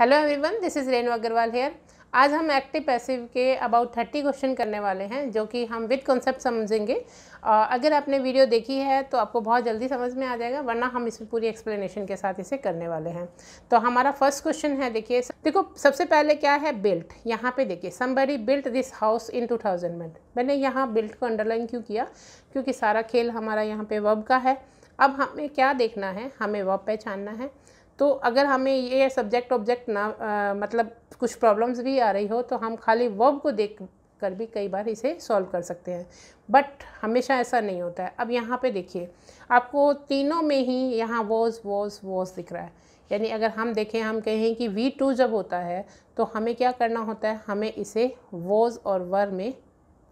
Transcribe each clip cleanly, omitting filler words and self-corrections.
Hello everyone, this is Renu Agarwal here. आज हम active passive के अबाउट 30 क्वेश्चन करने वाले हैं जो कि हम विद कॉन्सेप्ट समझेंगे। अगर आपने वीडियो देखी है तो आपको बहुत जल्दी समझ में आ जाएगा, वरना हम इसमें पूरी एक्सप्लेनेशन के साथ इसे करने वाले हैं। तो हमारा फर्स्ट क्वेश्चन है, देखो सबसे पहले क्या है, बिल्ट। यहाँ पे देखिए, somebody built this house in 2000 में। मैंने यहाँ बिल्ट को अंडरलाइन क्यों किया, क्योंकि सारा खेल हमारा यहाँ पे वर्ब का है। अब हमें क्या देखना है, हमें वर्ब पहचानना है। तो अगर हमें ये सब्जेक्ट ऑब्जेक्ट ना मतलब कुछ प्रॉब्लम्स भी आ रही हो तो हम खाली वर्ब को देख कर भी कई बार इसे सॉल्व कर सकते हैं, बट हमेशा ऐसा नहीं होता है। अब यहाँ पे देखिए, आपको तीनों में ही यहाँ वॉज दिख रहा है। यानी अगर हम देखें, हम कहें कि V2 जब होता है तो हमें क्या करना होता है, हमें इसे वॉज और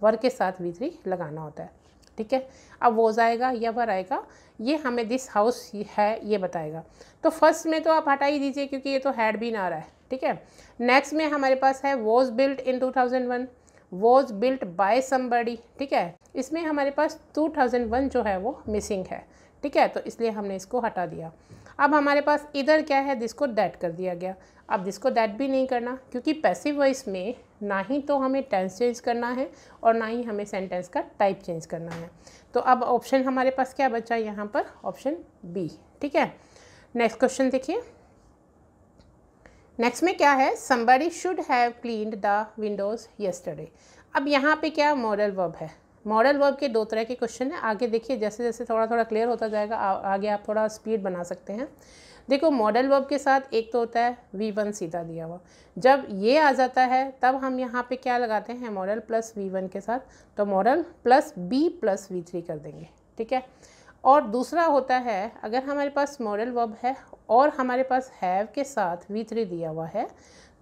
वर के साथ V3 लगाना होता है। ठीक है, अब वॉज आएगा या वर आएगा, ये हमें दिस हाउस है ये बताएगा। तो फर्स्ट में तो आप हटा ही दीजिए क्योंकि ये तो हैड बीन आ रहा है। ठीक है, नेक्स्ट में हमारे पास है was built in 2001, was built by somebody. ठीक है, इसमें हमारे पास 2001 जो है वो मिसिंग है। ठीक है, तो इसलिए हमने इसको हटा दिया। अब हमारे पास इधर क्या है, दिस को दैट कर दिया गया। अब दिस को दैट भी नहीं करना, क्योंकि पैसिव वॉइस में ना ही तो हमें टेंस चेंज करना है और ना ही हमें सेंटेंस का टाइप चेंज करना है। तो अब ऑप्शन हमारे पास क्या बचा यहाँ पर, ऑप्शन बी। ठीक है, नेक्स्ट क्वेश्चन देखिए। नेक्स्ट में क्या है, somebody should have cleaned the Windows yesterday. अब यहाँ पे क्या मॉडल वर्ब है। मॉडल वर्ब के दो तरह के क्वेश्चन है। आगे देखिए, जैसे जैसे थोड़ा थोड़ा क्लियर होता जाएगा, आगे आप थोड़ा स्पीड बना सकते हैं। देखो, मॉडल वर्ब के साथ एक तो होता है V1 सीधा दिया हुआ। जब ये आ जाता है तब हम यहाँ पे क्या लगाते हैं, मॉडल प्लस V1 के साथ, तो model plus B plus V3 कर देंगे। ठीक है, और दूसरा होता है, अगर हमारे पास मॉडल वर्ब है और हमारे पास हैव के साथ V3 दिया हुआ है,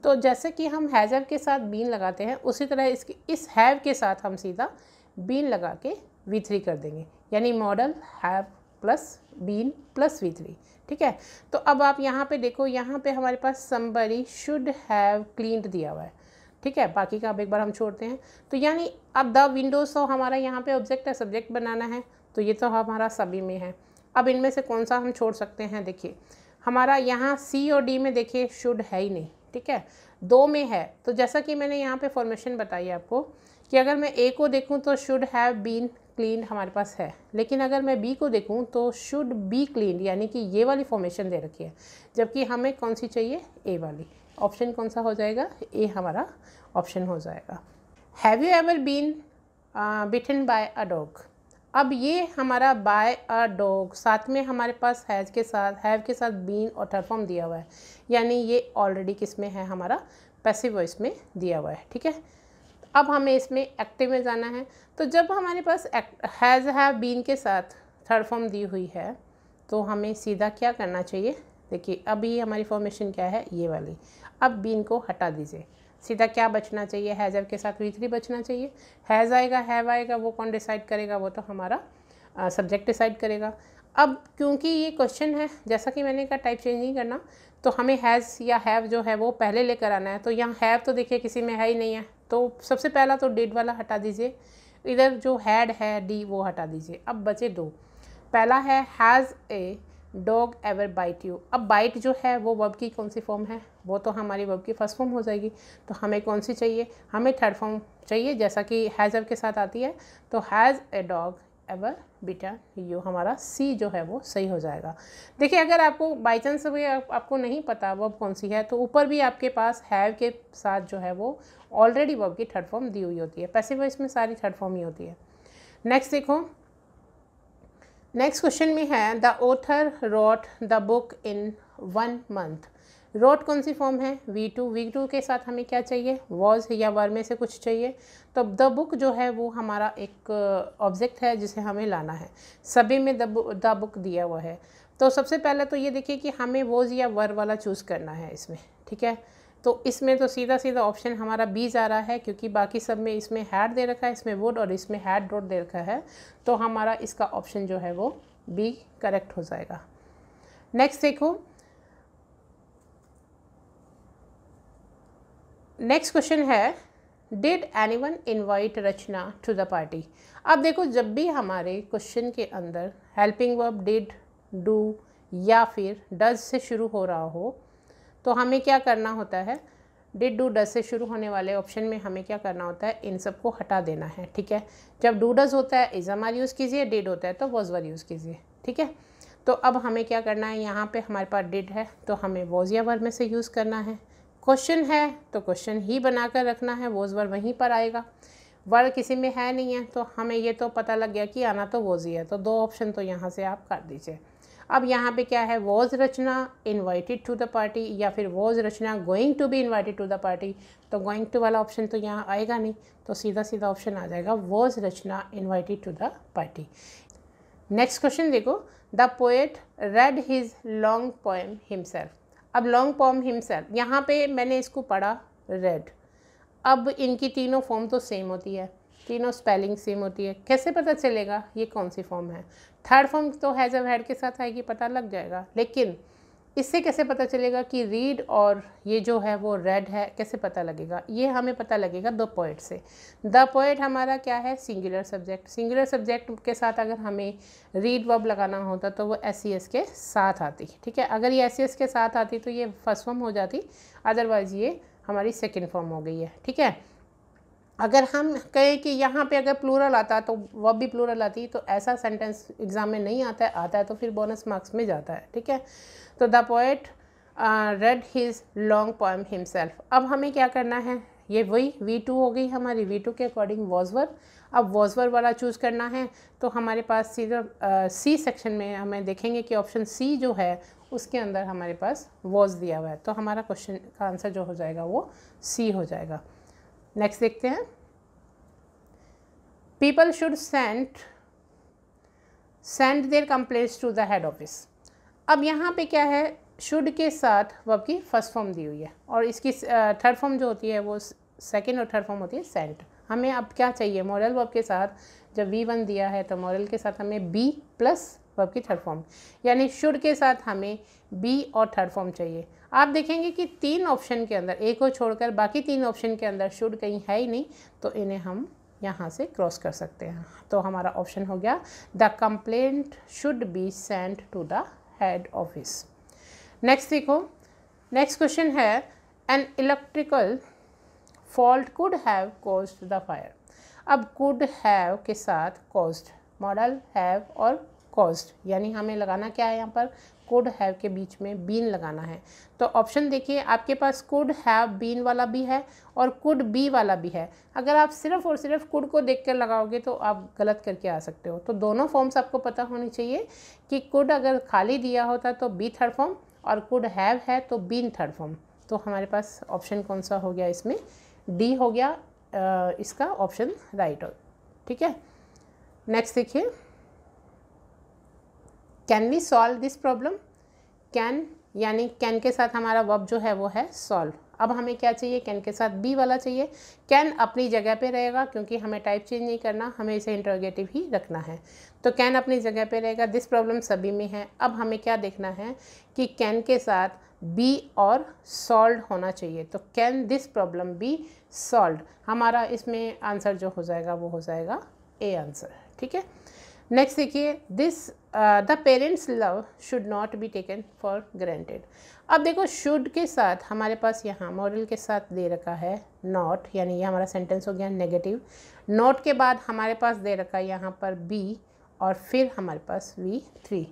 तो जैसे कि हम हैज़ के साथ बीन लगाते हैं, उसी तरह इस हैव के साथ हम सीधा बीन लगा के V3 कर देंगे। यानी modal have plus been plus V3। ठीक है, तो अब आप यहाँ पे देखो, यहाँ पे हमारे पास समबडी शुड हैव क्लीन्ड दिया हुआ है। ठीक है, बाकी का अब एक बार हम छोड़ते हैं। तो यानी अब द विंडोज़ तो हमारा यहाँ पे ऑब्जेक्ट है, सब्जेक्ट बनाना है, तो ये तो हमारा सभी में है। अब इनमें से कौन सा हम छोड़ सकते हैं, देखिए हमारा यहाँ C और D में देखिए शुड है ही नहीं। ठीक है, दो में है। तो जैसा कि मैंने यहाँ पे फॉर्मेशन बताई आपको कि अगर मैं A को देखूँ तो शुड हैव बीन क्लीन हमारे पास है, लेकिन अगर मैं B को देखूँ तो शुड बी क्लीन, यानी कि ये वाली फॉर्मेशन दे रखी है, जबकि हमें कौन सी चाहिए, A वाली। ऑप्शन कौन सा हो जाएगा, A हमारा ऑप्शन हो जाएगा। Have you ever been bitten by a dog. अब ये हमारा बाय अ डॉग, साथ में हमारे पास हैव के साथ बीन और थर्ड फॉर्म दिया हुआ है, यानी ये ऑलरेडी किस में है, हमारा पैसिव वॉइस में दिया हुआ है। ठीक है, अब हमें इसमें एक्टिव में जाना है। तो जब हमारे पास हैज़ हैव बीन के साथ थर्ड फॉर्म दी हुई है तो हमें सीधा क्या करना चाहिए, देखिए अभी हमारी फॉर्मेशन क्या है, ये वाली। अब बीन को हटा दीजिए, सीधा क्या बचना चाहिए, हैज़ हैव के साथ V3 बचना चाहिए। हैज़ आएगा, हैव आएगा, वो कौन डिसाइड करेगा, वो तो हमारा सब्जेक्ट डिसाइड करेगा। अब क्योंकि ये क्वेश्चन है, जैसा कि मैंने कहा टाइप चेंज नहीं करना, तो हमें हैज़ या हैव जो है वो पहले लेकर आना है। तो यहाँ हैव तो देखिए किसी में है ही नहीं है, तो सबसे पहला तो डिड वाला हटा दीजिए। इधर जो हैड है D वो हटा दीजिए। अब बचे दो, पहला है has a dog ever bite you. अब बाइट जो है वो वर्ब की कौन सी फॉर्म है, वो तो हमारी वर्ब की फर्स्ट फॉर्म हो जाएगी। तो हमें कौन सी चाहिए, हमें थर्ड फॉर्म चाहिए, जैसा कि हैज़ एव के साथ आती है। तो has a dog ever bitten you, हमारा C जो है वो सही हो जाएगा। देखिए, अगर आपको बाई चांस भी आपको नहीं पता वर्ब कौन सी है, तो ऊपर भी आपके पास हैव के साथ जो है वो ऑलरेडी वर्ब की थर्ड फॉर्म दी हुई होती है। पैसिव वॉइस में सारी थर्ड फॉर्म ही होती है। नेक्स्ट देखो, नेक्स्ट क्वेश्चन में है, the author wrote the book in 1 month. Wrote कौन सी फॉर्म है, V2 के साथ हमें क्या चाहिए, वॉज या वर में से कुछ चाहिए। तो द बुक जो है वो हमारा एक ऑब्जेक्ट है जिसे हमें लाना है। सभी में द बुक दिया हुआ है। तो सबसे पहले तो ये देखिए कि हमें वॉज या वर वाला चूज़ करना है इसमें। ठीक है, तो इसमें तो सीधा ऑप्शन हमारा B जा रहा है, क्योंकि बाकी सब में इसमें हैड दे रखा है, इसमें वुड और इसमें हैड डॉट दे रखा है। तो हमारा इसका ऑप्शन जो है वो B करेक्ट हो जाएगा। नेक्स्ट देखो, नेक्स्ट क्वेश्चन है, did anyone invite Rachna to the party. अब देखो, जब भी हमारे क्वेश्चन के अंदर हेल्पिंग वर्ब डिड, डू या फिर डज से शुरू हो रहा हो, तो हमें क्या करना होता है, डिड डू डज से शुरू होने वाले ऑप्शन में हमें क्या करना होता है, इन सब को हटा देना है। ठीक है, जब डू डज होता है इज़ आर यूज़ कीजिए, डिड होता है तो वॉज वर यूज़ कीजिए। ठीक है, तो अब हमें क्या करना है, यहाँ पे हमारे पास डिड है तो हमें वॉज या वर में से यूज़ करना है। क्वेश्चन है तो क्वेश्चन ही बनाकर रखना है, वॉज वर वहीं पर आएगा। वर किसी में है नहीं है तो हमें ये तो पता लग गया कि आना तो वॉज ही है, तो 2 ऑप्शन तो यहाँ से आप कर दीजिए। अब यहाँ पे क्या है, was Rachna invited to the party या फिर was Rachna going to be invited to the party, तो गोइंग टू वाला ऑप्शन तो यहाँ आएगा नहीं, तो सीधा सीधा ऑप्शन आ जाएगा was Rachna invited to the party. Next question देखो, the poet read his long poem himself. अब लॉन्ग पोएम हिमसेल्फ, यहाँ पे मैंने इसको पढ़ा रेड। अब इनकी तीनों फॉर्म तो सेम होती है, तीनों स्पेलिंग सेम होती है, कैसे पता चलेगा ये कौन सी फॉर्म है? थर्ड फॉर्म तो हैज़ हैव हैड के साथ आएगी, पता लग जाएगा, लेकिन इससे कैसे पता चलेगा कि रीड और ये जो है वो रेड है, कैसे पता लगेगा? ये हमें पता लगेगा द पोएट से। द पोएट हमारा क्या है, सिंगुलर सब्जेक्ट। सिंगुलर सब्जेक्ट के साथ अगर हमें रीड वर्ब लगाना होता तो वो एस के साथ आती। ठीक है, अगर ये एस के साथ आती तो ये फर्स्ट फॉर्म हो जाती, अदरवाइज़ ये हमारी सेकेंड फॉर्म हो गई है। ठीक है, अगर हम कहें कि यहाँ पे अगर प्लूरल आता तो वर्ब भी प्लूरल आती, तो ऐसा सेंटेंस एग्ज़ाम में नहीं आता है तो फिर बोनस मार्क्स में जाता है। ठीक है, तो the poet read his long poem himself. अब हमें क्या करना है, ये वही V2 हो गई हमारी, V2 के अकॉर्डिंग वॉज वर। अब वॉज वर वाला चूज़ करना है तो हमारे पास सीधा सी सेक्शन में हमें देखेंगे कि ऑप्शन सी जो है उसके अंदर हमारे पास वॉज दिया हुआ है, तो हमारा क्वेश्चन का आंसर जो हो जाएगा वो सी हो जाएगा। नेक्स्ट देखते हैं, people should send their complaints to the head office. अब यहाँ पे क्या है, शुड के साथ वर्ब की फर्स्ट फॉर्म दी हुई है और इसकी थर्ड फॉर्म जो होती है वो सेकंड और थर्ड फॉर्म होती है सेंट। हमें अब क्या चाहिए, मॉडल वर्ब के साथ जब V1 दिया है तो मॉडल के साथ हमें बी प्लस वर्ब की थर्ड फॉर्म, यानी शुड के साथ हमें बी और थर्ड फॉर्म चाहिए। आप देखेंगे कि 3 ऑप्शन के अंदर, एक को छोड़कर बाकी 3 ऑप्शन के अंदर शुड कहीं है ही नहीं, तो इन्हें हम यहाँ से क्रॉस कर सकते हैं। तो हमारा ऑप्शन हो गया the complaint should be sent to the head office. Next देखो, नेक्स्ट क्वेश्चन है, an electrical fault could have caused the fire. अब कुड हैव के साथ कॉज्ड, मॉडल हैव और कॉज्ड, यानी हमें लगाना क्या है यहाँ पर, कुड हैव के बीच में बीन लगाना है। तो ऑप्शन देखिए, आपके पास कुड हैव बीन वाला भी है और कुड बी वाला भी है। अगर आप सिर्फ और सिर्फ कुड को देख कर लगाओगे तो आप गलत करके आ सकते हो। तो दोनों फॉर्म्स आपको पता होनी चाहिए कि कुड अगर खाली दिया होता तो बी थर्ड फॉर्म और कुड हैव है तो बीन थर्ड फॉर्म। तो हमारे पास ऑप्शन कौन सा हो गया, इसमें डी हो गया इसका ऑप्शन राइट हो। ठीक है, नेक्स्ट देखिए, can we solve this problem. Can यानी कैन के साथ हमारा वर्ब जो है वो है सॉल्व। अब हमें क्या चाहिए, कैन के साथ बी वाला चाहिए। कैन अपनी जगह पे रहेगा क्योंकि हमें टाइप चेंज नहीं करना, हमें इसे इंटरोगेटिव ही रखना है, तो कैन अपनी जगह पे रहेगा। दिस प्रॉब्लम सभी में है। अब हमें क्या देखना है कि कैन के साथ बी और सॉल्व होना चाहिए, तो can this problem be solve. हमारा इसमें आंसर जो हो जाएगा वो हो जाएगा ए आंसर। ठीक है, नेक्स्ट देखिए, this the parents love should not be taken for granted. अब देखो, शुड के साथ हमारे पास यहाँ मॉडल के साथ दे रखा है नॉट, यानी ये हमारा सेंटेंस हो गया नेगेटिव। नॉट के बाद हमारे पास दे रखा है यहाँ पर बी और फिर हमारे पास V3,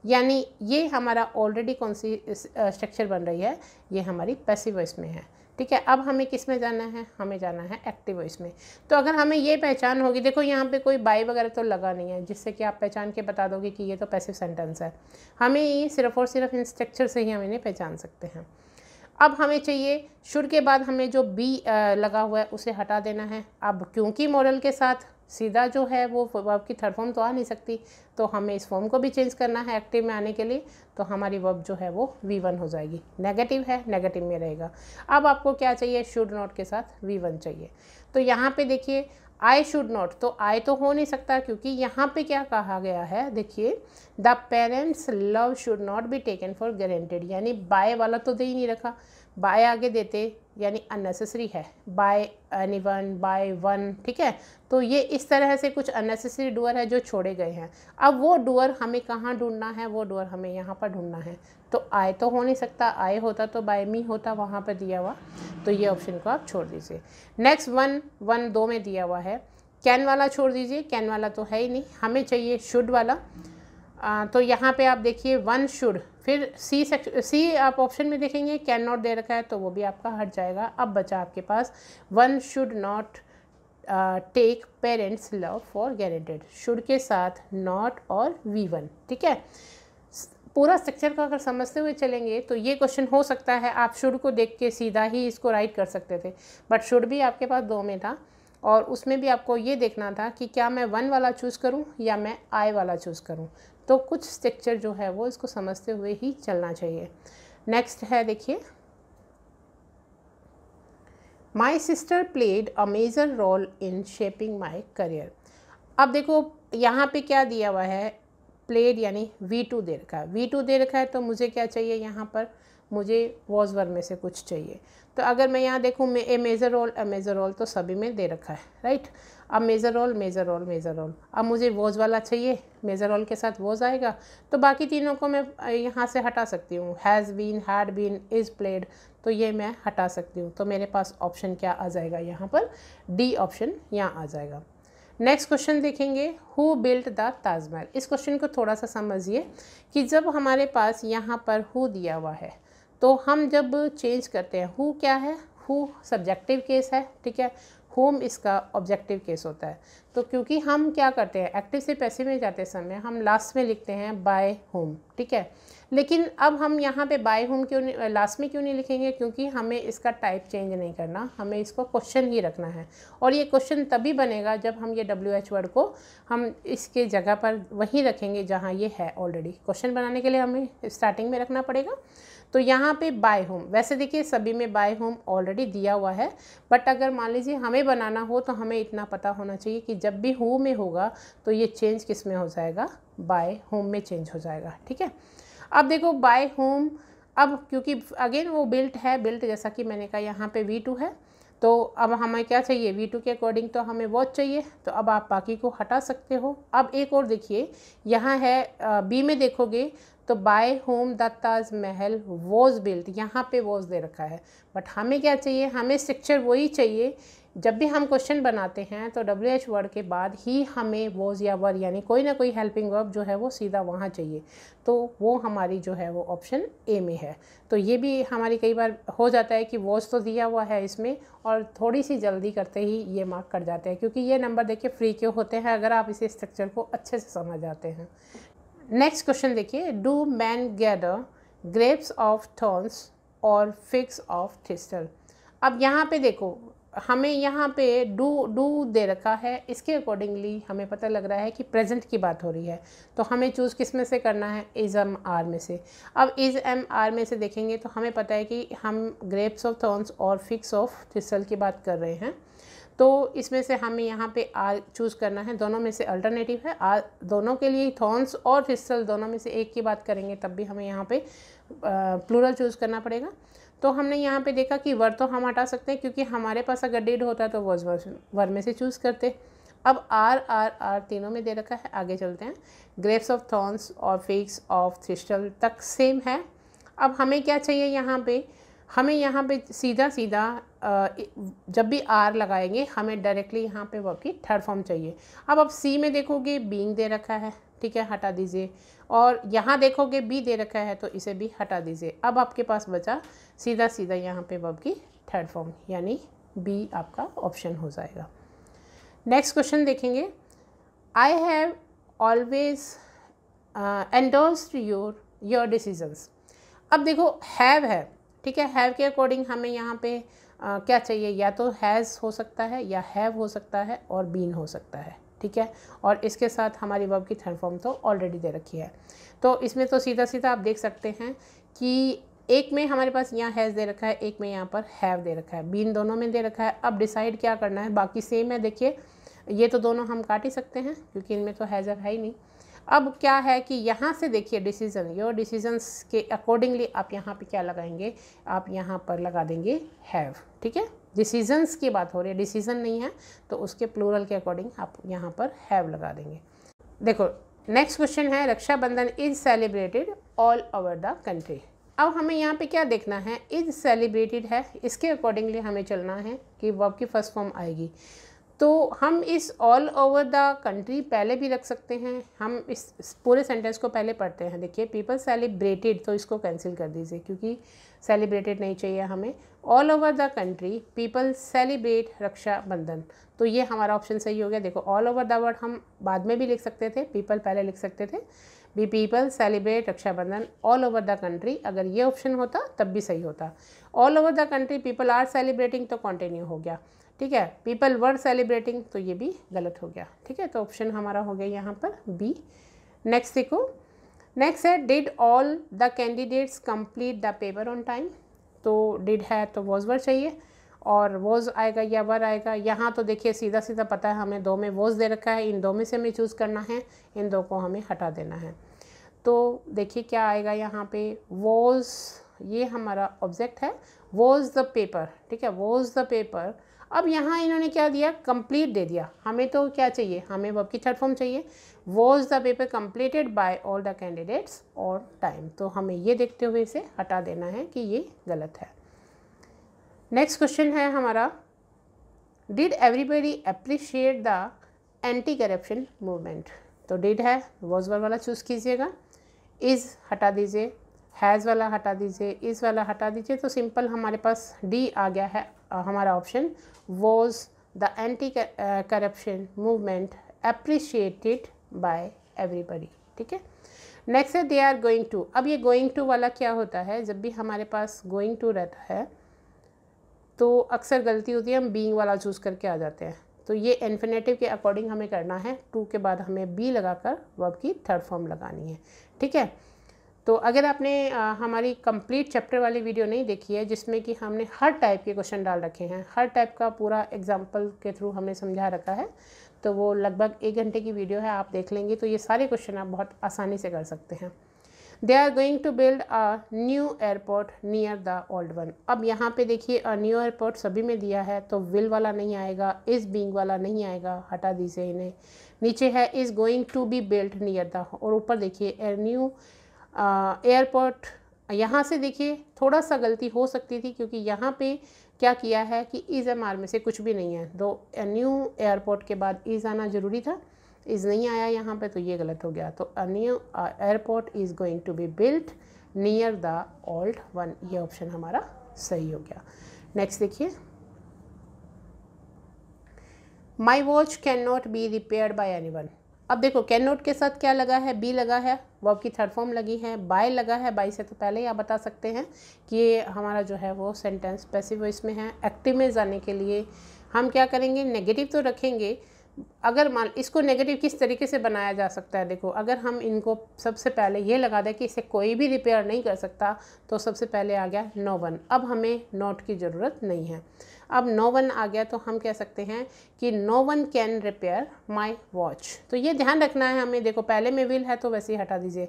यानी ये हमारा ऑलरेडी कौन सी स्ट्रक्चर बन रही है, ये हमारी पैसिव वॉइस में है। ठीक है, अब हमें किस में जाना है, हमें जाना है एक्टिव वॉइस में। तो अगर हमें ये पहचान होगी, देखो यहाँ पे कोई बाय वगैरह तो लगा नहीं है जिससे कि आप पहचान के बता दोगे कि ये तो पैसिव सेंटेंस है। हमें ये सिर्फ और सिर्फ इन स्ट्रक्चर से ही हम इन्हें पहचान सकते हैं। अब हमें चाहिए शुड के बाद हमें जो बी लगा हुआ है उसे हटा देना है। अब क्योंकि मॉडल के साथ सीधा जो है वो वर्ब की थर्ड फॉर्म तो आ नहीं सकती, तो हमें इस फॉर्म को भी चेंज करना है एक्टिव में आने के लिए। तो हमारी वर्ब जो है वो V1 हो जाएगी। नेगेटिव है, नेगेटिव में रहेगा। अब आपको क्या चाहिए, शुड नॉट के साथ V1 चाहिए। तो यहाँ पे देखिए आई शुड नॉट, तो आई तो हो नहीं सकता क्योंकि यहाँ पे क्या कहा गया है, देखिए the parents love should not be taken for granted, यानी बाय वाला तो दे ही नहीं रखा, बाय आगे देते यानी अननेसेसरी है, बाय एनीवन, बाय वन। ठीक है, तो ये इस तरह से कुछ अननेसेसरी डूअर है जो छोड़े गए हैं। अब वो डूअर हमें कहाँ ढूंढना है, वो डूअर हमें यहाँ पर ढूंढना है। तो आई तो हो नहीं सकता, आई होता तो बाय मी होता वहाँ पर दिया हुआ, तो ये ऑप्शन को आप छोड़ दीजिए। नेक्स्ट 1 2 में दिया हुआ है, कैन वाला छोड़ दीजिए, कैन वाला तो है ही नहीं, हमें चाहिए शुड वाला। तो यहाँ पे आप देखिए 1 शुड, फिर सी आप ऑप्शन में देखेंगे कैन नॉट दे रखा है तो वो भी आपका हट जाएगा। अब बचा आपके पास 1 should not take parents love for granted, should के साथ नॉट और V1, ठीक है। पूरा स्ट्रक्चर को अगर समझते हुए चलेंगे तो ये क्वेश्चन हो सकता है आप शुड को देख के सीधा ही इसको राइट कर सकते थे, बट शुड भी आपके पास 2 में था और उसमें भी आपको ये देखना था कि क्या मैं 1 वाला चूज़ करूं या मैं आई वाला चूज़ करूं। तो कुछ स्ट्रक्चर जो है वो इसको समझते हुए ही चलना चाहिए। नेक्स्ट है देखिए, my sister played a major role in shaping my career. अब देखो यहाँ पे क्या दिया हुआ है, प्लेड यानी V2 दे रखा है, V2 दे रखा है तो मुझे क्या चाहिए यहाँ पर, मुझे वॉज वर्ब में से कुछ चाहिए। तो अगर मैं यहाँ देखूँ ए मेजर रोल तो सभी में दे रखा है, राइट। अब मेजर रोल, अब मुझे वॉज वाला चाहिए, मेजर रोल के साथ वॉज आएगा, तो बाकी तीनों को मैं यहाँ से हटा सकती हूँ, has been, had been, is played, तो ये मैं हटा सकती हूँ। तो मेरे पास ऑप्शन क्या आ जाएगा यहाँ पर, डी ऑप्शन यहाँ आ जाएगा। नेक्स्ट क्वेश्चन देखेंगे, हु बिल्ट द ताजमहल। इस क्वेश्चन को थोड़ा सा समझिए कि जब हमारे पास यहाँ पर हु दिया हुआ है तो हम जब चेंज करते हैं, हु क्या है, हु सब्जेक्टिव केस है, ठीक है, होम इसका ऑब्जेक्टिव केस होता है। तो क्योंकि हम क्या करते हैं, एक्टिव से पैसिव में जाते समय हम लास्ट में लिखते हैं बाय होम, ठीक है। लेकिन अब हम यहाँ पे बाय होम क्यों नहीं, लास्ट में क्यों नहीं लिखेंगे, क्योंकि हमें इसका टाइप चेंज नहीं करना, हमें इसको क्वेश्चन ही रखना है। और ये क्वेश्चन तभी बनेगा जब हम ये WH वर्ड को हम इसके जगह पर वहीं रखेंगे जहाँ ये है ऑलरेडी। क्वेश्चन बनाने के लिए हमें स्टार्टिंग में रखना पड़ेगा। तो यहाँ पे बाय होम, वैसे देखिए सभी में बाय होम ऑलरेडी दिया हुआ है, बट अगर मान लीजिए हमें बनाना हो तो हमें इतना पता होना चाहिए कि जब भी हु में होगा तो ये चेंज किस में हो जाएगा, बाय होम में चेंज हो जाएगा, ठीक है। अब देखो बाय होम, अब क्योंकि अगेन वो बिल्ट है, बिल्ट जैसा कि मैंने कहा यहाँ पे V2 है, तो अब हमें क्या चाहिए, V2 के अकॉर्डिंग तो हमें वॉच चाहिए, तो अब आप बाकी को हटा सकते हो। अब एक और देखिए, यहाँ है बी में देखोगे तो by whom the Taj Mahal was built, यहाँ पे वॉज दे रखा है, बट हमें क्या चाहिए, हमें स्ट्रक्चर वही चाहिए। जब भी हम क्वेश्चन बनाते हैं तो WH वर्ड के बाद ही हमें वॉज या वर यानी कोई ना कोई हेल्पिंग वर्ब जो है वो सीधा वहाँ चाहिए, तो वो हमारी जो है वो ऑप्शन ए में है। तो ये भी हमारी कई बार हो जाता है कि वॉज तो दिया हुआ है इसमें और थोड़ी सी जल्दी करते ही ये मार्क कर जाते हैं, क्योंकि ये नंबर देखिए फ्री क्यों होते हैं अगर आप इसे स्ट्रक्चर को अच्छे से समझ जाते हैं। नेक्स्ट क्वेश्चन देखिए, do man gather grapes of thorns और फिग्स ऑफ थिस्टल। अब यहाँ पे देखो हमें यहाँ पे डू दे रखा है, इसके अकॉर्डिंगली हमें पता लग रहा है कि प्रेजेंट की बात हो रही है, तो हमें चूज़ किस में से करना है, इज़ एम आर में से। अब इज़ एम आर में से देखेंगे तो हमें पता है कि हम ग्रेप्स ऑफ थॉर्न्स और फिग्स ऑफ थिस्टल की बात कर रहे हैं, तो इसमें से हमें यहाँ पे आर चूज़ करना है, दोनों में से अल्टरनेटिव है आर, दोनों के लिए थॉर्न्स और थिस्टल दोनों में से एक की बात करेंगे तब भी हमें यहाँ पे प्लूरल चूज़ करना पड़ेगा। तो हमने यहाँ पे देखा कि वर तो हम हटा सकते हैं, क्योंकि हमारे पास अगर डिड होता तो वॉज वर में से चूज़ करते। अब आर तीनों में दे रखा है, आगे चलते हैं। ग्रेप्स ऑफ थॉर्न्स और फिग्स ऑफ थिस्टल तक सेम है। अब हमें क्या चाहिए यहाँ पे, हमें यहाँ पे सीधा जब भी आर लगाएंगे हमें डायरेक्टली यहाँ पे वर्ब की थर्ड फॉर्म चाहिए। अब सी में देखोगे बीइंग दे रखा है, ठीक है, हटा दीजिए, और यहाँ देखोगे बी दे रखा है तो इसे भी हटा दीजिए। अब आपके पास बचा सीधा यहाँ पे वर्ब की थर्ड फॉर्म, यानी बी आपका ऑप्शन हो जाएगा। नेक्स्ट क्वेश्चन देखेंगे, I have always endorsed your decisions. अब देखो हैव है, ठीक है, हैव के अकॉर्डिंग हमें यहाँ पे क्या चाहिए, या तो हैज़ हो सकता है या हैव हो सकता है और बीन हो सकता है, ठीक है, और इसके साथ हमारी वर्ब की थर्ड फॉर्म तो ऑलरेडी दे रखी है। तो इसमें तो सीधा आप देख सकते हैं कि एक में हमारे पास यहाँ हैज़ दे रखा है, एक में यहाँ पर हैव दे रखा है, बीन दोनों में दे रखा है। अब डिसाइड क्या करना है, बाकी सेम है, देखिए ये तो दोनों हम काट ही सकते हैं क्योंकि इनमें तो हैज़ है ही नहीं। अब क्या है कि यहाँ से देखिए डिसीज़न, योर डिसीजंस के अकॉर्डिंगली आप यहाँ पे क्या लगाएंगे, आप यहाँ पर लगा देंगे हैव, ठीक है, डिसीजंस की बात हो रही है, डिसीजन नहीं है तो उसके प्लूरल के अकॉर्डिंग आप यहाँ पर हैव लगा देंगे। देखो नेक्स्ट क्वेश्चन है Rakshabandhan is celebrated all over the country. अब हमें यहाँ पे क्या देखना है, इज सेलिब्रेटेड है, इसके अकॉर्डिंगली हमें चलना है कि वर्ब की फर्स्ट फॉर्म आएगी। तो हम इस ऑल ओवर द कंट्री पहले भी रख सकते हैं। हम इस पूरे सेंटेंस को पहले पढ़ते हैं। देखिए पीपल सेलिब्रेटेड, तो इसको कैंसिल कर दीजिए क्योंकि सेलिब्रेटेड नहीं चाहिए हमें। All over the country people celebrate Rakshabandhan, तो ये हमारा ऑप्शन सही हो गया। देखो ऑल ओवर द वर्ड हम बाद में भी लिख सकते थे, पीपल पहले लिख सकते थे, B people celebrate Rakshabandhan all over the country, अगर ये ऑप्शन होता तब भी सही होता। All over the country people are celebrating, तो कंटिन्यू हो गया, ठीक है। पीपल वर सेलिब्रेटिंग, तो ये भी गलत हो गया, ठीक है। तो ऑप्शन हमारा हो गया यहाँ पर बी। नेक्स्ट देखो, नेक्स्ट है did all the candidates complete the paper on time. तो डिड है तो वॉज वर चाहिए, और वॉज आएगा या वर आएगा। यहाँ तो देखिए सीधा सीधा पता है हमें, दो में वॉज दे रखा है, इन दो में से हमें चूज़ करना है, इन दो को हमें हटा देना है। तो देखिए क्या आएगा यहाँ पे, वॉज, ये हमारा ऑब्जेक्ट है, वॉज द पेपर, ठीक है, वॉज द पेपर। अब यहाँ इन्होंने क्या दिया, कंप्लीट दे दिया, हमें तो क्या चाहिए, हमें वर्ब की थर्ड फॉर्म चाहिए। Was the paper completed by all the candidates on time, तो हमें ये देखते हुए इसे हटा देना है कि ये गलत है। नेक्स्ट क्वेश्चन है हमारा, did everybody appreciate the anti corruption movement. तो डिड है, वॉज वर्ब वाला चूज़ कीजिएगा, इज़ हटा दीजिए, हैज़ वाला हटा दीजिए, इस वाला हटा दीजिए, तो सिंपल हमारे पास डी आ गया है हमारा option, was the anti corruption movement appreciated by everybody, ठीक है। नेक्स्ट है दे आर गोइंग टू। अब ये गोइंग टू वाला क्या होता है, जब भी हमारे पास गोइंग टू रहता है तो अक्सर गलती होती है, हम बीइंग वाला चूज़ करके आ जाते हैं। तो ये इन्फिनेटिव के अकॉर्डिंग हमें करना है, टू के बाद हमें बी लगाकर वर्ब की थर्ड फॉर्म लगानी है, ठीक है। तो अगर आपने हमारी कंप्लीट चैप्टर वाली वीडियो नहीं देखी है, जिसमें कि हमने हर टाइप के क्वेश्चन डाल रखे हैं, हर टाइप का पूरा एग्जाम्पल के थ्रू हमने समझा रखा है, तो वो लगभग 1 घंटे की वीडियो है, आप देख लेंगे तो ये सारे क्वेश्चन आप बहुत आसानी से कर सकते हैं। They are going to build a new airport near the old one. अब यहाँ पे देखिए न्यू एयरपोर्ट सभी में दिया है, तो विल वाला नहीं आएगा, इज़ बीइंग वाला नहीं आएगा, हटा दीजिए इन्हें। नीचे है is going to be build near the, और ऊपर देखिए न्यू एयरपोर्ट। यहाँ से देखिए थोड़ा सा गलती हो सकती थी, क्योंकि यहाँ पे क्या किया है कि इज़ एम आर में से कुछ भी नहीं है, दो न्यू एयरपोर्ट के बाद इज़ आना ज़रूरी था, इज़ नहीं आया यहाँ पे, तो ये गलत हो गया। तो a new airport is going to be built near the old one, ये ऑप्शन हमारा सही हो गया। नेक्स्ट देखिए, my watch can not be repaired by anyone. अब देखो कैन नॉट के साथ क्या लगा है, बी लगा है, वर्ब की थर्ड फॉर्म लगी है, बाय लगा है, बाय से तो पहले ही आप बता सकते हैं कि ये हमारा जो है वो सेंटेंस पैसिव वॉइस में है। एक्टिव में जाने के लिए हम क्या करेंगे, नेगेटिव तो रखेंगे। अगर मान इसको नेगेटिव किस तरीके से बनाया जा सकता है, देखो अगर हम इनको सबसे पहले ये लगा दें कि इसे कोई भी रिपेयर नहीं कर सकता, तो सबसे पहले आ गया नो वन। अब हमें नॉट की ज़रूरत नहीं है, अब नो वन आ गया, तो हम कह सकते हैं कि no one can repair my watch. तो ये ध्यान रखना है हमें, देखो पहले में विल है तो वैसे ही हटा दीजिए।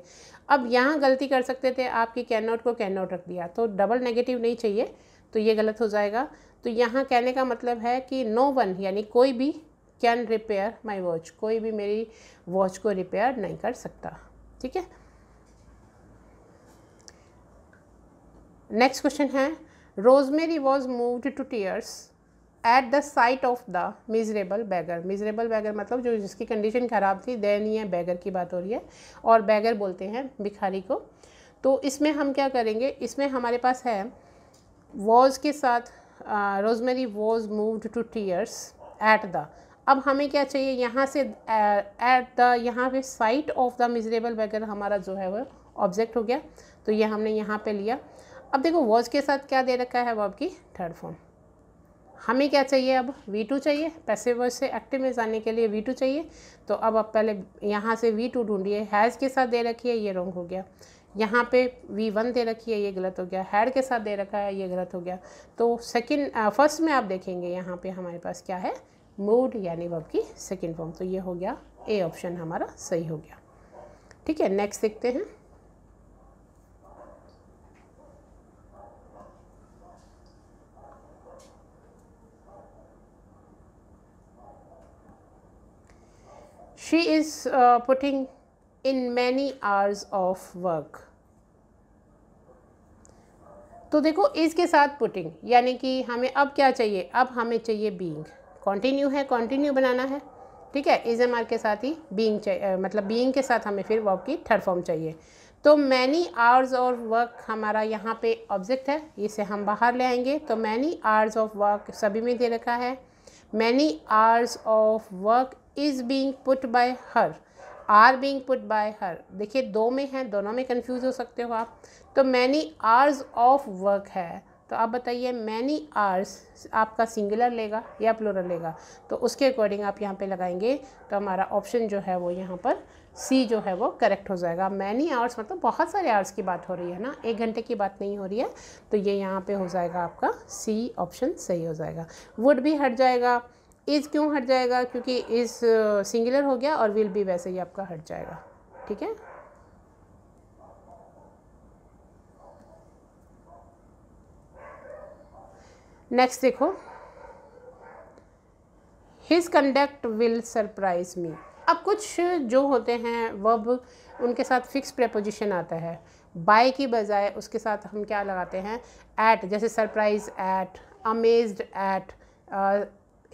अब यहाँ गलती कर सकते थे आपकी, कैन नॉट को कैन नॉट रख दिया, तो डबल नेगेटिव नहीं चाहिए, तो ये गलत हो जाएगा। तो यहाँ कहने का मतलब है कि नो वन यानी कोई भी कैन रिपेयर माई वॉच, कोई भी मेरी वॉच को रिपेयर नहीं कर सकता, ठीक है। नेक्स्ट क्वेश्चन है, Rosemary was moved to tears at the sight of the miserable beggar. Miserable beggar मतलब जो जिसकी कंडीशन ख़राब थी, दयनीय बैगर की बात हो रही है, और बैगर बोलते हैं भिखारी को। तो इसमें हम क्या करेंगे, इसमें हमारे पास है वॉज के साथ Rosemary was moved to tears at the. अब हमें क्या चाहिए यहाँ से, एट द, यहाँ पे sight of the miserable beggar हमारा जो है वो ऑब्जेक्ट हो गया, तो ये हमने यहाँ पे लिया। अब देखो वॉज के साथ क्या दे रखा है, वर्ब की थर्ड फॉर्म। हमें क्या चाहिए, अब V2 चाहिए, पैसिव वॉइस से एक्टिव में जाने के लिए V2 चाहिए। तो अब आप पहले यहाँ से V2 ढूंढिए। हैज़ के साथ दे रखी है, ये रॉन्ग हो गया। यहाँ पे V1 दे रखी है, ये गलत हो गया। हैड के साथ दे रखा है, ये गलत हो गया। तो फर्स्ट में आप देखेंगे यहाँ पे हमारे पास क्या है, मूड यानी वर्ब की सेकेंड फॉर्म। तो ये हो गया ए ऑप्शन हमारा सही हो गया, ठीक है। नेक्स्ट देखते हैं, she is putting in many hours of work. तो देखो इज के साथ पुटिंग, यानी कि हमें अब क्या चाहिए, अब हमें चाहिए बीइंग। कॉन्टिन्यू है, कॉन्टिन्यू बनाना है, ठीक है। इज एम आर के साथ ही बीइंग चाहिए, मतलब बीइंग के साथ हमें फिर वर्ब की थर्ड फॉर्म चाहिए। तो मैनी आवर्स ऑफ वर्क हमारा यहाँ पे ऑब्जेक्ट है, इसे हम बाहर ले आएंगे। तो मैनी आवर्स ऑफ वर्क सभी में दे रखा है। Many hours of work is being put by her, are being put by her. देखिए दो में है, दोनों में कंफ्यूज हो सकते हो आप। तो मैनी आवर्स ऑफ वर्क है, तो आप बताइए मैनी आवर्स आपका सिंगुलर लेगा या प्लूरल लेगा, तो उसके अकॉर्डिंग आप यहाँ पे लगाएंगे। तो हमारा ऑप्शन जो है वो यहाँ पर सी जो है वो करेक्ट हो जाएगा। मैनी आवर्स मतलब बहुत सारे आवर्स की बात हो रही है ना, 1 घंटे की बात नहीं हो रही है। तो ये यहाँ पे हो जाएगा आपका सी ऑप्शन सही हो जाएगा। वुड भी हट जाएगा। इज़ क्यों हट जाएगा, क्योंकि इज़ सिंगुलर हो गया, और विल भी वैसे ही आपका हट जाएगा, ठीक है। नेक्स्ट देखो, his conduct will surprise me. अब कुछ जो होते हैं वर्ब, उनके साथ फिक्स प्रेपोजिशन आता है। बाय की बजाय उसके साथ हम क्या लगाते हैं, एट, जैसे सरप्राइज एट, अमेज्ड एट,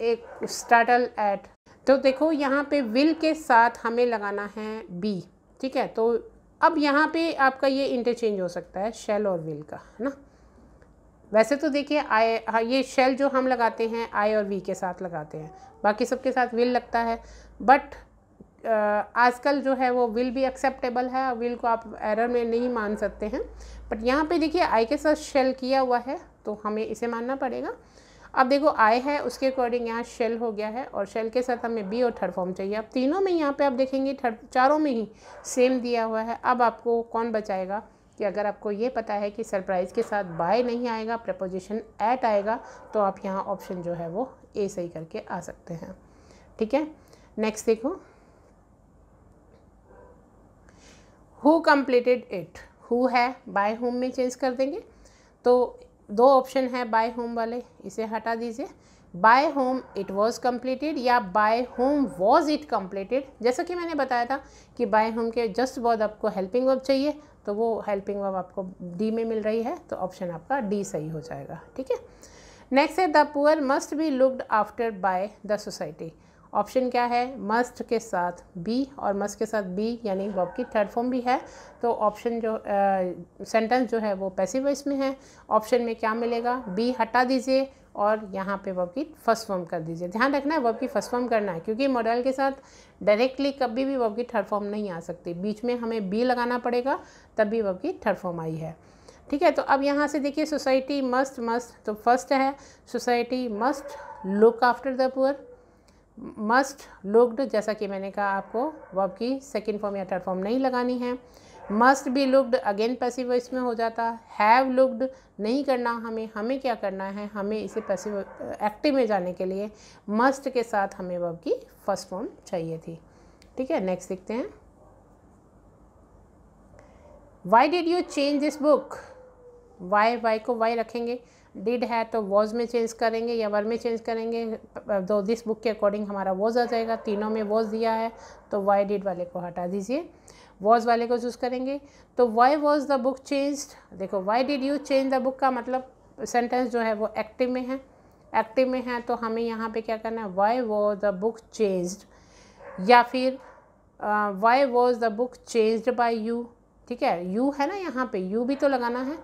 एक स्टार्टल एट। तो देखो यहाँ पे विल के साथ हमें लगाना है बी, ठीक है। तो अब यहाँ पे आपका ये इंटरचेंज हो सकता है शैल और विल का, है ना। वैसे तो देखिए आई, ये शेल जो हम लगाते हैं आई और वी के साथ लगाते हैं, बाकी सबके साथ विल लगता है। बट आजकल जो है वो विल भी एक्सेप्टेबल है, विल को आप एरर में नहीं मान सकते हैं। बट यहाँ पे देखिए आई के साथ शेल किया हुआ है, तो हमें इसे मानना पड़ेगा। अब देखो आई है, उसके अकॉर्डिंग यहाँ शेल हो गया है, और शेल के साथ हमें बी और थर्ड फॉर्म चाहिए। अब तीनों में यहाँ पे आप देखेंगे चारों में ही सेम दिया हुआ है। अब आपको कौन बचाएगा, कि अगर आपको ये पता है कि सरप्राइज़ के साथ बाय नहीं आएगा, प्रपोजिशन एट आएगा, तो आप यहाँ ऑप्शन जो है वो ए सही करके आ सकते हैं, ठीक है। नेक्स्ट देखो, हु कंप्लीटेड इट। हु है, बाय होम में चेंज कर देंगे। तो 2 ऑप्शन है बाय होम वाले, इसे हटा दीजिए। By whom it was completed या by whom was it completed. जैसा कि मैंने बताया था कि बाय होम के जस्ट बाद आपको हेल्पिंग वर्ब चाहिए, तो वो हेल्पिंग वर्ब आपको डी में मिल रही है, तो ऑप्शन आपका डी सही हो जाएगा, ठीक है। नेक्स्ट है the poor must be looked after by the society. Option क्या है, मस्ट के साथ बी और मस्ट के साथ बी, यानी वर्ब की थर्ड फॉर्म भी है। तो ऑप्शन जो सेंटेंस जो है वो पैसिव वॉइस में है। ऑप्शन में क्या मिलेगा, बी हटा दीजिए और यहाँ पे वर्ब की फर्स्ट फॉर्म कर दीजिए। ध्यान रखना है वर्ब की फर्स्ट फॉर्म करना है, क्योंकि मॉडल के साथ डायरेक्टली कभी भी वर्ब की थर्ड फॉर्म नहीं आ सकती, बीच में हमें बी लगाना पड़ेगा, तभी वर्ब की थर्ड फॉर्म आई है, ठीक है। तो अब यहाँ से देखिए सोसाइटी मस्ट, तो फर्स्ट है society must look after the poor. Must looked, जैसा कि मैंने कहा आपको वर्ब की सेकंड फॉर्म या थर्ड फॉर्म नहीं लगानी है। Must be looked again passive voice में हो जाता। हैव लुक्ड नहीं करना हमें क्या करना है, हमें इसे पैसिव एक्टिव में जाने के लिए मस्ट के साथ हमें वर्ब की फर्स्ट फॉर्म चाहिए थी, ठीक है। नेक्स्ट देखते हैं, why did you change this book. Why को वाई रखेंगे, डिड है तो वॉज में चेंज करेंगे या वर में चेंज करेंगे। तो दिस बुक के अकॉर्डिंग हमारा वॉज आ जाएगा, तीनों में वॉज दिया है, तो वाई डिड वाले को हटा दीजिए, वॉज वाले को चूज़ करेंगे। तो why was the book changed. देखो why did you change the book का मतलब सेंटेंस जो है वो एक्टिव में है, एक्टिव में है, तो हमें यहाँ पे क्या करना है, Y was the book changed, या फिर Y was the book changed by you, ठीक है। यू है ना, यहाँ पे यू भी तो लगाना है।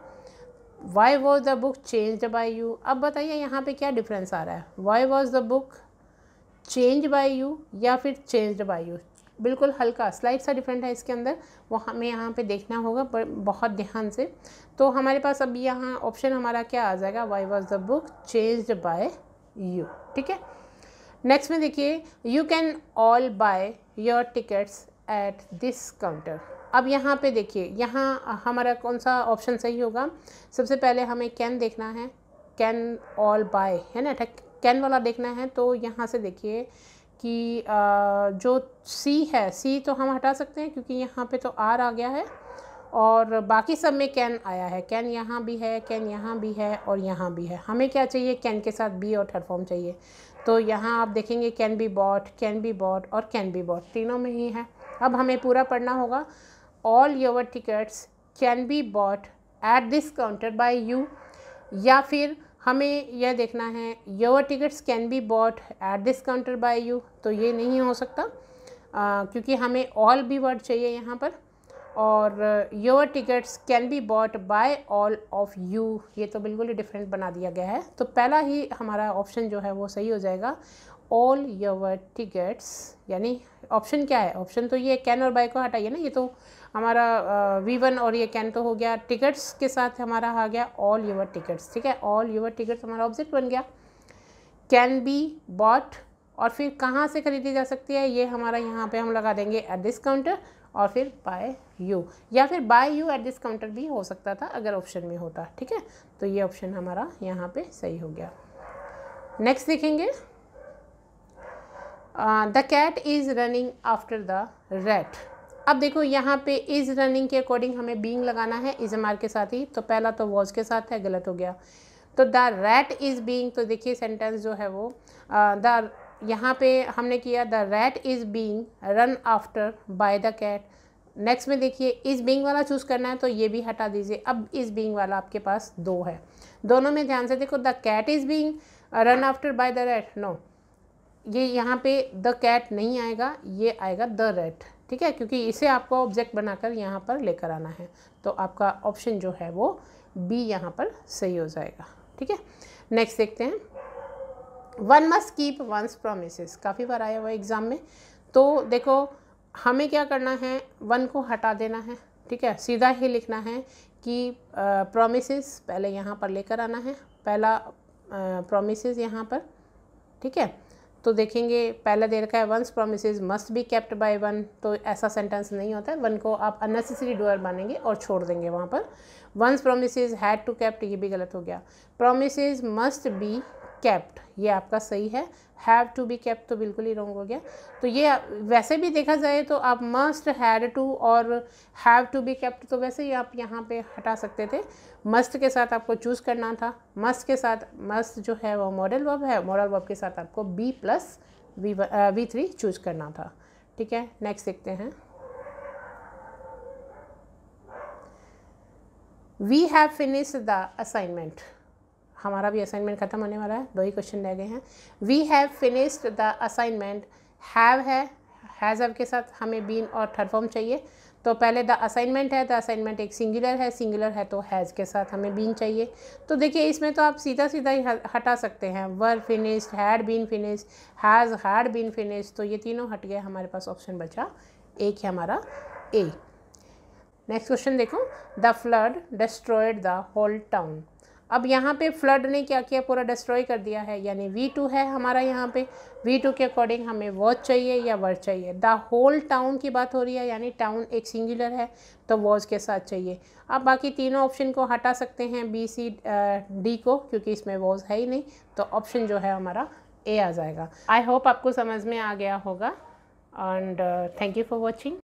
Y was the book changed by you. अब बताइए यहाँ पे क्या डिफरेंस आ रहा है, Y was the book change bye you या फिर चेंज्ड बाय यू। बिल्कुल हल्का स्लाइड सा डिफरेंट है इसके अंदर, वो हमें यहाँ पे देखना होगा बहुत ध्यान से। तो हमारे पास अब यहाँ ऑप्शन हमारा क्या आ जाएगा, Y was the book changed by you, ठीक है। नेक्स्ट में देखिए, you can all by your tickets eight this counter. अब यहाँ पे देखिए, यहाँ हमारा कौन सा ऑप्शन सही होगा। सबसे पहले हमें कैन देखना है, कैन ऑल बाय है ना, कैन वाला देखना है। तो यहाँ से देखिए कि जो सी है, सी तो हम हटा सकते हैं क्योंकि यहाँ पे तो आर आ गया है, और बाकी सब में कैन आया है। कैन यहाँ भी है, कैन यहाँ भी है और यहाँ भी है। हमें क्या चाहिए, कैन के साथ बी और थर्ड फॉर्म चाहिए। तो यहाँ आप देखेंगे कैन बी बॉट और कैन बी बॉट, तीनों में ही है। अब हमें पूरा पढ़ना होगा। All your tickets can be bought at this counter by you, या फिर हमें यह देखना है your tickets can be bought at this counter by you, तो ये नहीं हो सकता क्योंकि हमें ऑल भी वर्ड चाहिए यहाँ पर। और your tickets can be bought by all of you, ये तो बिल्कुल ही डिफरेंट बना दिया गया है। तो पहला ही हमारा ऑप्शन जो है वो सही हो जाएगा, ऑल योर टिकट्स, यानी ऑप्शन क्या है, ऑप्शन तो ये कैन और बाय को हटाइए ना, ये तो हमारा V1 और ये कैन तो हो गया, टिकट्स के साथ हमारा आ गया ऑल योर टिकट्स। ठीक है, ऑल योर टिकट्स हमारा ऑब्जेक्ट बन गया। कैन बी बॉट, और फिर कहाँ से खरीदी जा सकती है, ये हमारा यहाँ पे हम लगा देंगे एट दिस काउंटर, और फिर बाय यू, या फिर by you at this counter भी हो सकता था अगर ऑप्शन में होता। ठीक है, तो ये ऑप्शन हमारा यहाँ पे सही हो गया। नेक्स्ट देखेंगे, the cat is running after the rat. अब देखो यहाँ पे इज़ रनिंग के अकॉर्डिंग हमें बीइंग लगाना है इज एम आर के साथ ही, तो पहला तो वॉज के साथ है, गलत हो गया। तो द रैट इज़ बीइंग, तो देखिए सेंटेंस जो है वो द, यहाँ पे हमने किया the rat is being run after by the cat. Next में देखिए इज़ बीइंग वाला चूज़ करना है, तो ये भी हटा दीजिए। अब इज़ बीइंग वाला आपके पास दो है, दोनों में ध्यान से देखो, the cat is being run after by the rat, no, ये यहाँ पे द कैट नहीं आएगा, ये आएगा द रैट। ठीक है, क्योंकि इसे आपको ऑब्जेक्ट बनाकर यहाँ पर लेकर आना है, तो आपका ऑप्शन जो है वो बी यहाँ पर सही हो जाएगा। ठीक है, नेक्स्ट देखते हैं, one must keep once promises, काफ़ी बार आया हुआ एग्ज़ाम में। तो देखो हमें क्या करना है, वन को हटा देना है। ठीक है, सीधा ही लिखना है कि प्रोमिसेस पहले यहाँ पर लेकर आना है, पहला प्रोमिसेस यहाँ पर। ठीक है, तो देखेंगे पहला दे रखा है once promises must be kept by one, तो ऐसा सेंटेंस नहीं होता है, वन को आप अननेसेसरी डूअर मानेंगे और छोड़ देंगे वहाँ पर। Once promises had to kept, ये भी गलत हो गया। प्रोमिसेस मस्ट बी केप्ट, ये आपका सही है। हैव टू बी केप्ट तो बिल्कुल ही रॉन्ग हो गया। तो ये वैसे भी देखा जाए तो आप मस्ट, हैड टू और हैव टू बी केप्ट तो वैसे ही आप यहाँ पे हटा सकते थे। मस्ट के साथ आपको चूज़ करना था, मस्ट के साथ, मस्ट जो है वो मॉडल वर्ब है, मॉडल वर्ब के साथ आपको बी प्लस V3 चूज़ करना था। ठीक है, नेक्स्ट देखते हैं, we have finished the assignment, हमारा भी असाइनमेंट खत्म होने वाला है, दो ही क्वेश्चन रह गए हैं। We have finished the assignment, have है, हैज़ के साथ हमें बीन और थर्ड फॉर्म चाहिए, तो पहले द असाइनमेंट है, द असाइनमेंट एक सिंगुलर है, सिंगुलर है तो हैज़ के साथ हमें बीन चाहिए। तो देखिए इसमें तो आप सीधा सीधा ही हटा सकते हैं, were finished, had been finished, has had been finished, तो ये तीनों हट गए, हमारे पास ऑप्शन बचा एक है हमारा ए। नेक्स्ट क्वेश्चन देखो, the flood destroyed the whole town. अब यहाँ पे फ्लड ने क्या किया, पूरा डिस्ट्रॉय कर दिया है, यानी V2 है हमारा यहाँ पे। V2 के अकॉर्डिंग हमें वॉज चाहिए या वर चाहिए। द होल टाउन की बात हो रही है, यानी टाउन एक सिंगुलर है तो वॉज के साथ चाहिए। अब बाकी तीनों ऑप्शन को हटा सकते हैं, B, C, D को, क्योंकि इसमें वॉज है ही नहीं, तो ऑप्शन जो है हमारा ए आ जाएगा। आई होप आपको समझ में आ गया होगा, and thank you for watching.